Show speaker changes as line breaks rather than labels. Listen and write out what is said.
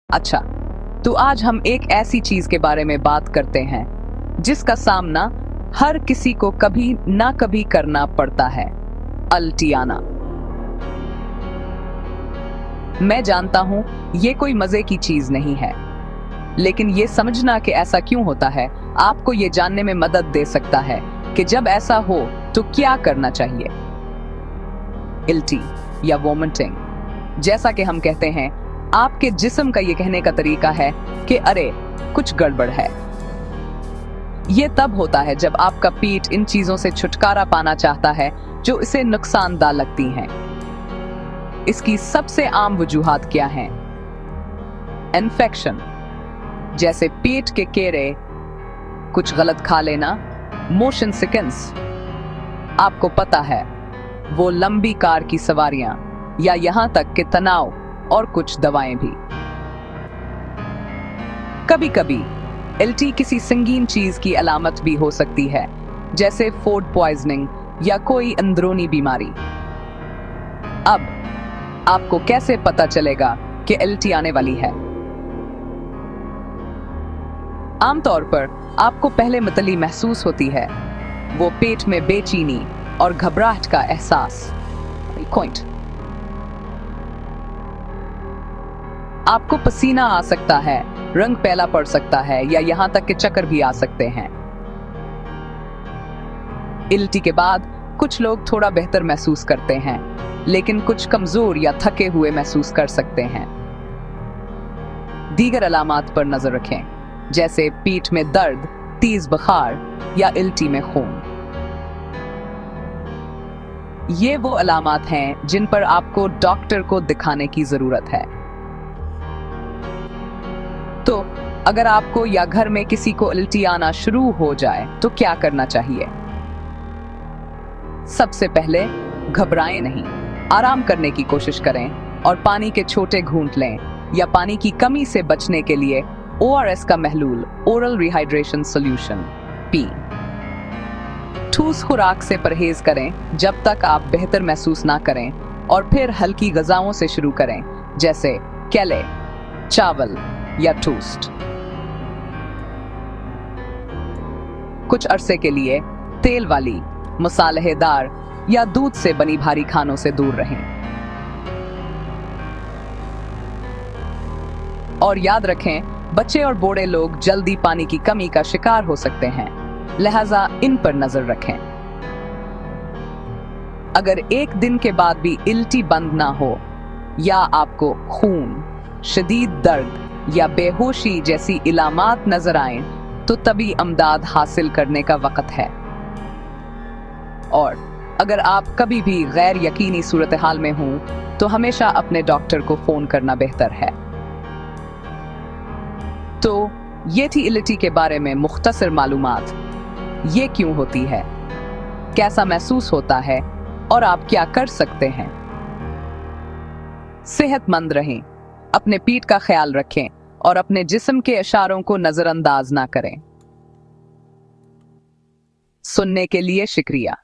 अच्छा, तो आज हम एक ऐसी चीज के बारे में बात करते हैं जिसका सामना हर किसी को कभी ना कभी करना पड़ता है। उल्टी आना। मैं जानता हूं ये कोई मजे की चीज नहीं है, लेकिन ये समझना कि ऐसा क्यों होता है आपको ये जानने में मदद दे सकता है कि जब ऐसा हो तो क्या करना चाहिए। उल्टी या वोमिटिंग, जैसा कि हम कहते हैं, आपके जिस्म का ये कहने का तरीका है कि अरे कुछ गड़बड़ है। ये तब होता है जब आपका पेट इन चीजों से छुटकारा पाना चाहता है जो इसे नुकसानदायक लगती हैं। इसकी सबसे आम वजूहात क्या हैं? इन्फेक्शन, जैसे पेट के कीड़े, कुछ गलत खा लेना, मोशन सिकनेस, आपको पता है वो लंबी कार की सवारियां, या यहां तक कि तनाव और कुछ दवाएं भी। कभी कभी उल्टी किसी संगीन चीज की अलामत भी हो सकती है, जैसे फूड पॉइजनिंग या कोई अंदरूनी बीमारी। अब आपको कैसे पता चलेगा कि उल्टी आने वाली है? आमतौर पर आपको पहले मतली महसूस होती है, वो पेट में बेचैनी और घबराहट का एहसास। आपको पसीना आ सकता है, रंग पीला पड़ सकता है, या यहां तक कि चक्कर भी आ सकते हैं। उल्टी के बाद कुछ लोग थोड़ा बेहतर महसूस करते हैं, लेकिन कुछ कमजोर या थके हुए महसूस कर सकते हैं। दीगर अलामात पर नजर रखें, जैसे पीठ में दर्द, तेज बुखार या उल्टी में खून। ये वो अलामात हैं जिन पर आपको डॉक्टर को दिखाने की जरूरत है। तो अगर आपको या घर में किसी को उल्टी आना शुरू हो जाए तो क्या करना चाहिए? सबसे पहले घबराएं नहीं, आराम करने की कोशिश करें और पानी के छोटे घूंट लें, या पानी की कमी से बचने के लिए ORS का महलूल, ओरल रिहाइड्रेशन सॉल्यूशन, पी। ठोस खुराक से परहेज करें जब तक आप बेहतर महसूस ना करें, और फिर हल्की ग़िज़ाओं से शुरू करें, जैसे केले, चावल या टोस्ट। कुछ अरसे के लिए तेल वाली, मसालेदार या दूध से बनी भारी खानों से दूर रहें। और याद रखें, बच्चे और बूढ़े लोग जल्दी पानी की कमी का शिकार हो सकते हैं, लिहाजा इन पर नजर रखें। अगर एक दिन के बाद भी उल्टी बंद ना हो, या आपको खून, शदीद दर्द या बेहोशी जैसी इलामात नजर आए, तो तभी इमदाद हासिल करने का वक्त है। और अगर आप कभी भी गैर यकीनी सूरत हाल में हों, तो हमेशा अपने डॉक्टर को फोन करना बेहतर है। तो ये थी उल्टी के बारे में मुख्तसर मालूमात। ये क्यों होती है, कैसा महसूस होता है, और आप क्या कर सकते हैं। सेहतमंद रहें, अपने पेट का ख्याल रखें और अपने जिस्म के इशारों को नजरअंदाज ना करें। सुनने के लिए शुक्रिया।